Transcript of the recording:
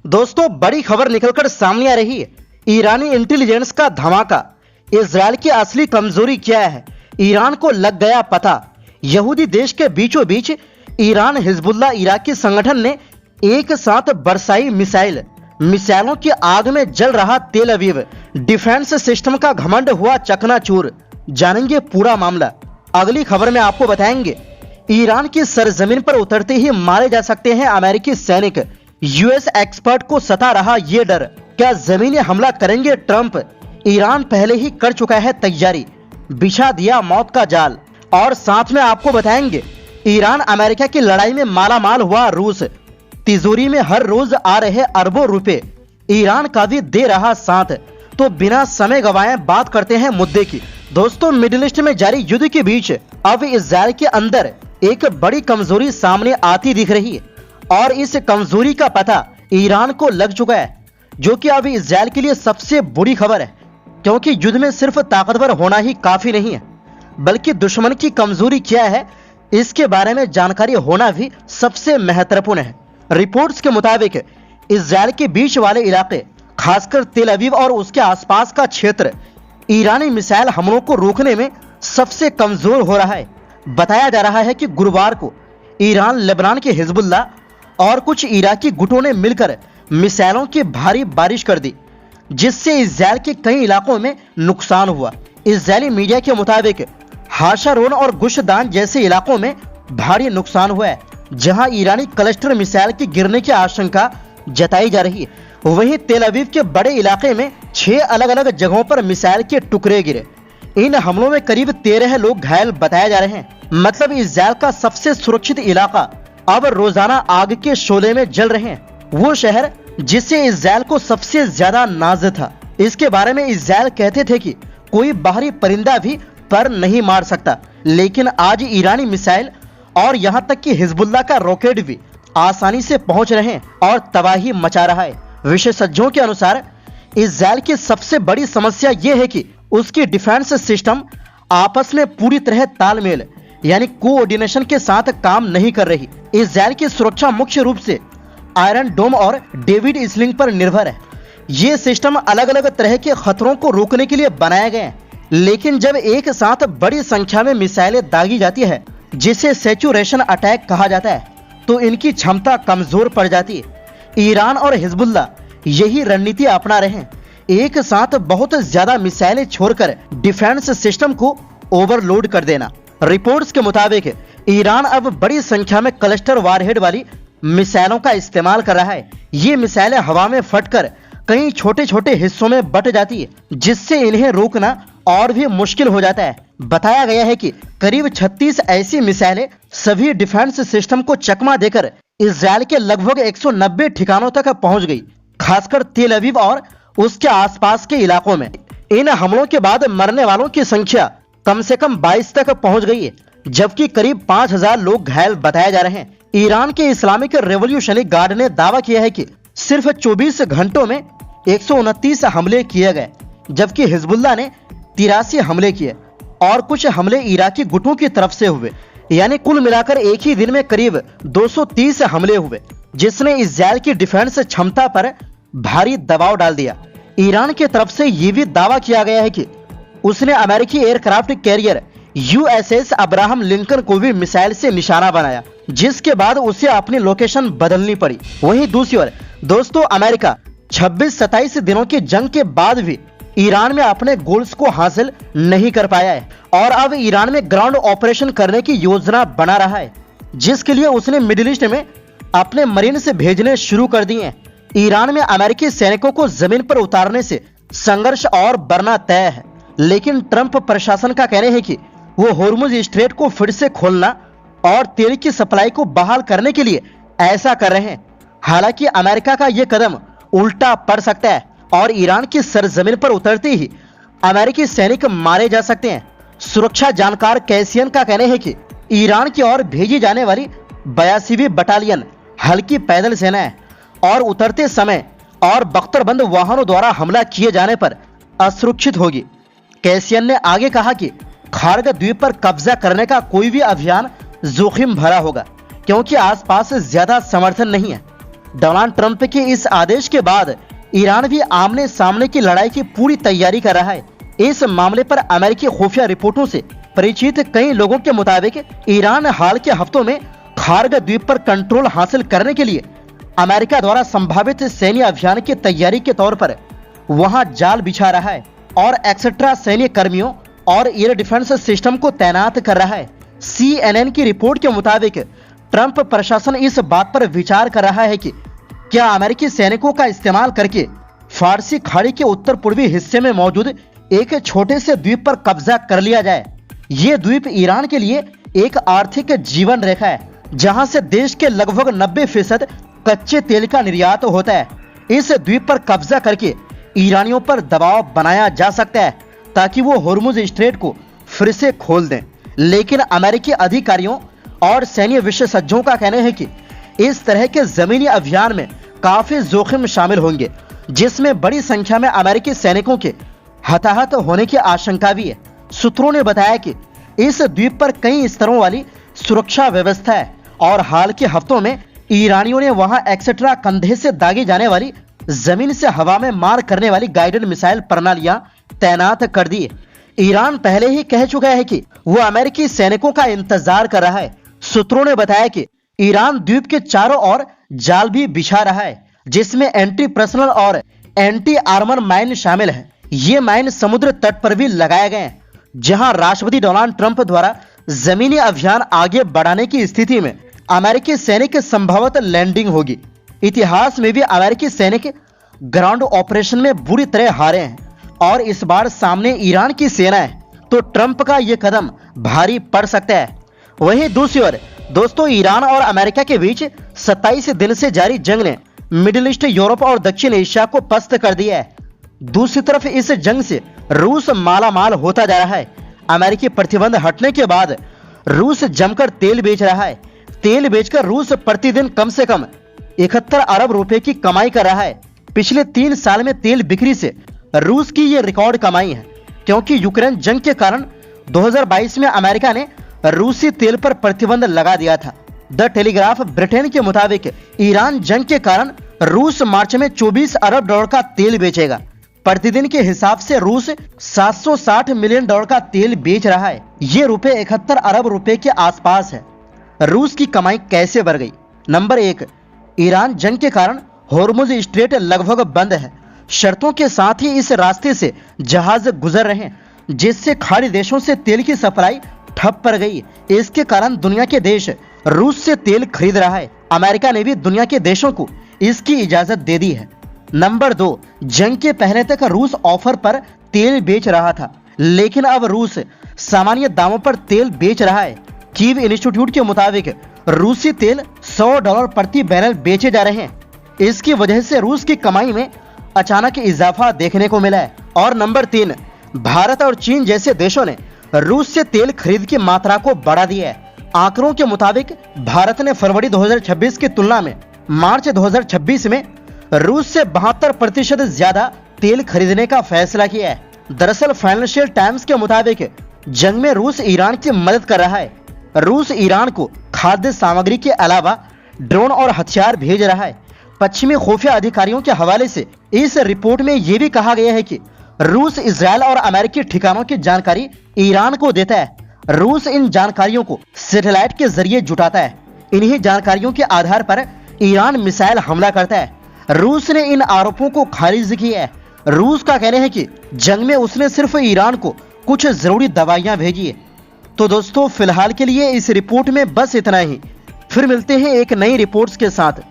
दोस्तों, बड़ी खबर निकलकर सामने आ रही है। ईरानी इंटेलिजेंस का धमाका। इजरायल की असली कमजोरी क्या है, ईरान को लग गया पता। यहूदी देश के बीचों बीच ईरान हिजबुल्लाह इराकी संगठन ने एक साथ बरसाई मिसाइलों की आग में जल रहा तेल अवीव। डिफेंस सिस्टम का घमंड हुआ चकनाचूर। जानेंगे पूरा मामला। अगली खबर में आपको बताएंगे, ईरान की सरजमीन पर उतरते ही मारे जा सकते हैं अमेरिकी सैनिक। यूएस एक्सपर्ट को सता रहा ये डर, क्या जमीनी हमला करेंगे ट्रंप? ईरान पहले ही कर चुका है तैयारी, बिछा दिया मौत का जाल। और साथ में आपको बताएंगे, ईरान अमेरिका की लड़ाई में मालामाल हुआ रूस। तिजोरी में हर रोज आ रहे अरबों रुपए, ईरान का भी दे रहा साथ। तो बिना समय गवाए बात करते हैं मुद्दे की। दोस्तों, मिडिल ईस्ट में जारी युद्ध के बीच अब इजरायल के अंदर एक बड़ी कमजोरी सामने आती दिख रही है और इस कमजोरी का पता ईरान को लग चुका है, जो कि अब इजरायल के लिए सबसे बुरी खबर है। क्योंकि युद्ध में सिर्फ ताकतवर होना ही काफी नहीं है, बल्कि दुश्मन की कमजोरी क्या है इसके बारे में जानकारी होना भी सबसे महत्वपूर्ण है। रिपोर्ट्स के मुताबिक इजरायल के बीच वाले इलाके, खासकर तेल अवीव और उसके आसपास का क्षेत्र, ईरानी मिसाइल हमलों को रोकने में सबसे कमजोर हो रहा है। बताया जा रहा है कि गुरुवार को ईरान, लेबनान के हिजबुल्लाह और कुछ इराकी गुटों ने मिलकर मिसाइलों की भारी बारिश कर दी, जिससे इजरायल के कई इलाकों में नुकसान हुआ। इजरायली मीडिया के मुताबिक हाशारोन और गुशदान जैसे इलाकों में भारी नुकसान हुआ है, जहां ईरानी क्लस्टर मिसाइल की गिरने की आशंका जताई जा रही है। वहीं तेल अवीव के बड़े इलाके में 6 अलग अलग जगहों पर मिसाइल के टुकड़े गिरे। इन हमलों में करीब 13 लोग घायल बताए जा रहे हैं। मतलब इजरायल का सबसे सुरक्षित इलाका अब रोजाना आग के शोले में जल रहे हैं। वो शहर जिससे इजरायल को सबसे ज्यादा नाज था। इसके बारे में इजरायल कहते थे कि कोई बाहरी परिंदा भी पर नहीं मार सकता, लेकिन आज ईरानी मिसाइल और यहाँ तक कि हिजबुल्लाह का रॉकेट भी आसानी से पहुंच रहे हैं और तबाही मचा रहा है। विशेषज्ञों के अनुसार इजरायल की सबसे बड़ी समस्या यह है कि उसकी डिफेंस सिस्टम आपस में पूरी तरह तालमेल यानी कोऑर्डिनेशन के साथ काम नहीं कर रही। इजरायल की सुरक्षा मुख्य रूप से आयरन डोम और डेविड स्लिंग पर निर्भर है। ये सिस्टम अलग अलग तरह के खतरों को रोकने के लिए बनाए गए हैं, लेकिन जब एक साथ बड़ी संख्या में मिसाइलें दागी जाती है, जिसे सैचुरेशन अटैक कहा जाता है, तो इनकी क्षमता कमजोर पड़ जाती है। ईरान और हिजबुल्लाह यही रणनीति अपना रहे हैं, एक साथ बहुत ज्यादा मिसाइलें छोड़कर डिफेंस सिस्टम को ओवरलोड कर देना। रिपोर्ट्स के मुताबिक ईरान अब बड़ी संख्या में क्लस्टर वारहेड वाली मिसाइलों का इस्तेमाल कर रहा है। ये मिसाइलें हवा में फटकर कई छोटे छोटे हिस्सों में बट जाती है, जिससे इन्हें रोकना और भी मुश्किल हो जाता है। बताया गया है कि करीब 36 ऐसी मिसाइलें सभी डिफेंस सिस्टम को चकमा देकर इजरायल के लगभग 190 ठिकानों तक पहुंच गई, खासकर तेल अवीव और उसके आसपास के इलाकों में। इन हमलों के बाद मरने वालों की संख्या कम से कम 22 तक पहुंच गई है, जबकि करीब 5000 लोग घायल बताए जा रहे हैं। ईरान के इस्लामिक रेवोल्यूशनरी गार्ड ने दावा किया है कि सिर्फ 24 घंटों में 129 हमले किए गए, जबकि हिजबुल्लाह ने 83 हमले किए और कुछ हमले इराकी गुटों की तरफ से हुए। यानी कुल मिलाकर एक ही दिन में करीब 230 हमले हुए, जिसने इजरायल की डिफेंस क्षमता पर भारी दबाव डाल दिया। ईरान की तरफ से यह भी दावा किया गया है कि उसने अमेरिकी aircraft carrier USS Abraham Lincoln को भी मिसाइल से निशाना बनाया, जिसके बाद उसे अपनी लोकेशन बदलनी पड़ी। वहीं दूसरी ओर दोस्तों, अमेरिका 26-27 दिनों की जंग के बाद भी ईरान में अपने गोल्स को हासिल नहीं कर पाया है और अब ईरान में ग्राउंड ऑपरेशन करने की योजना बना रहा है, जिसके लिए उसने मिडिल ईस्ट में अपने मरीन से भेजने शुरू कर दिए हैं। ईरान में अमेरिकी सैनिकों को जमीन पर उतारने से संघर्ष और बढ़ना तय है, लेकिन ट्रंप प्रशासन का कहना है कि वो होर्मुज स्ट्रेट को फिर से खोलना और तेल की सप्लाई को बहाल करने के लिए ऐसा कर रहे हैं। हालांकि अमेरिका का यह कदम उल्टा पड़ सकता है और ईरान की सरजमीन पर उतरते ही अमेरिकी सैनिक मारे जा सकते हैं। सुरक्षा जानकार कैसियन का कहना है कि ईरान की ओर भेजी जाने वाली 82वीं बटालियन हल्की पैदल सेना है और उतरते समय और बख्तरबंद वाहनों द्वारा हमला किए जाने पर असुरक्षित होगी। कैसियन ने आगे कहा कि खार्ग द्वीप पर कब्जा करने का कोई भी अभियान जोखिम भरा होगा, क्योंकि आसपास ज्यादा समर्थन नहीं है। डोनाल्ड ट्रंप के इस आदेश के बाद ईरान भी आमने सामने की लड़ाई की पूरी तैयारी कर रहा है। इस मामले पर अमेरिकी खुफिया रिपोर्टों से परिचित कई लोगों के मुताबिक ईरान हाल के हफ्तों में खार्ग द्वीप पर कंट्रोल हासिल करने के लिए अमेरिका द्वारा संभावित सैन्य अभियान की तैयारी के तौर पर वहां जाल बिछा रहा है और एक्स्ट्रा सैन्य कर्मियों और एयर डिफेंस सिस्टम को तैनात कर रहा है। CNN की रिपोर्ट के मुताबिक ट्रंप प्रशासन इस बात पर विचार कर रहा है कि क्या अमेरिकी सैनिकों का इस्तेमाल करके फारसी खाड़ी के उत्तर पूर्वी हिस्से में मौजूद एक छोटे से द्वीप पर कब्जा कर लिया जाए। ये द्वीप ईरान के लिए एक आर्थिक जीवन रेखा है, जहां से देश के लगभग 90% कच्चे तेल का निर्यात होता है। इस द्वीप पर कब्जा करके ईरानियों पर दबाव बनाया जा सकता है ताकि वो होर्मुज स्ट्रेट को फिर से खोल दें। लेकिन अमेरिकी अधिकारियों और सैन्य विशेषज्ञों का कहना है कि इस तरह के जमीनी अभियान में काफी जोखिम शामिल होंगे, जिसमें बड़ी संख्या में अमेरिकी सैनिकों के हताहत होने की आशंका भी है। सूत्रों ने बताया कि इस द्वीप पर कई स्तरों वाली सुरक्षा व्यवस्था है और हाल के हफ्तों में ईरानियों ने वहां एक्स्ट्रा कंधे से दागी जाने वाली जमीन से हवा में मार करने वाली गाइडेड मिसाइल प्रणालियां तैनात कर दी। ईरान पहले ही कह चुका है कि वो अमेरिकी सैनिकों का इंतजार कर रहा है। सूत्रों ने बताया कि ईरान द्वीप के चारों ओर जाल भी बिछा रहा है, जिसमें एंटी पर्सनल और एंटी आर्मर माइन शामिल है। ये माइन समुद्र तट पर भी लगाए गए हैं, जहां राष्ट्रपति डोनाल्ड ट्रंप द्वारा जमीनी अभियान आगे बढ़ाने की स्थिति में अमेरिकी सैनिक संभवतः लैंडिंग होगी। इतिहास में भी अमेरिकी सैनिक ग्राउंड ऑपरेशन में बुरी तरह हारे हैं और इस बार सामने ईरान की सेना है, तो ट्रंप का ये कदम भारी पड़ सकता है। वहीं दूसरी ओर दोस्तों, ईरान और अमेरिका के बीच 27 दिन से जारी जंग ने मिडिल ईस्ट, यूरोप और दक्षिण एशिया को पस्त कर दिया है। दूसरी तरफ इस जंग से रूस मालामाल होता जा रहा है। अमेरिकी प्रतिबंध हटने के बाद रूस जमकर तेल बेच रहा है। तेल बेचकर रूस प्रतिदिन कम से कम 71 अरब रुपए की कमाई कर रहा है। पिछले 3 साल में तेल बिक्री से रूस की ये रिकॉर्ड कमाई है, क्योंकि यूक्रेन जंग के कारण 2022 में अमेरिका ने रूसी तेल पर प्रतिबंध लगा दिया था। द टेलीग्राफ ब्रिटेन के मुताबिक ईरान जंग के कारण रूस मार्च में 24 अरब डॉलर का तेल बेचेगा। प्रतिदिन के हिसाब से रूस 760 मिलियन डॉलर का तेल बेच रहा है। ये रुपए 71 अरब रुपए के आसपास है। रूस की कमाई कैसे बढ़ गई? नंबर 1, ईरान जंग के कारण होर्मुज स्ट्रेट लगभग बंद है। शर्तों के साथ ही इस रास्ते से जहाज गुजर रहे हैं, जिससे खाड़ी देशों से तेल की सप्लाई ठप पड़ गई। इसके कारण दुनिया के देश रूस से तेल खरीद रहा है। अमेरिका ने भी दुनिया के देशों को इसकी इजाजत दे दी है। नंबर 2, जंग के पहले तक रूस ऑफर पर तेल बेच रहा था, लेकिन अब रूस सामान्य दामों पर तेल बेच रहा है। कीव इंस्टीट्यूट के मुताबिक रूसी तेल $100 प्रति बैरल बेचे जा रहे हैं। इसकी वजह से रूस की कमाई में अचानक इजाफा देखने को मिला है। और नंबर 3, भारत और चीन जैसे देशों ने रूस से तेल खरीद की मात्रा को बढ़ा दिया है। आंकड़ों के मुताबिक भारत ने फरवरी 2026 की तुलना में मार्च 2026 में रूस से 72% ज्यादा तेल खरीदने का फैसला किया है। दरअसल फाइनेंशियल टाइम्स के मुताबिक जंग में रूस ईरान की मदद कर रहा है। रूस ईरान को खाद्य सामग्री के अलावा ड्रोन और हथियार भेज रहा है। पश्चिमी खुफिया अधिकारियों के हवाले से इस रिपोर्ट में यह भी कहा गया है कि रूस इजरायल और अमेरिकी ठिकानों की जानकारी ईरान को देता है। रूस इन जानकारियों को सैटेलाइट के जरिए जुटाता है। इन्हीं जानकारियों के आधार पर ईरान मिसाइल हमला करता है। रूस ने इन आरोपों को खारिज किया है। रूस का कहना है कि जंग में उसने सिर्फ ईरान को कुछ जरूरी दवाइयां भेजी है। तो दोस्तों, फिलहाल के लिए इस रिपोर्ट में बस इतना ही। फिर मिलते हैं एक नई रिपोर्ट्स के साथ।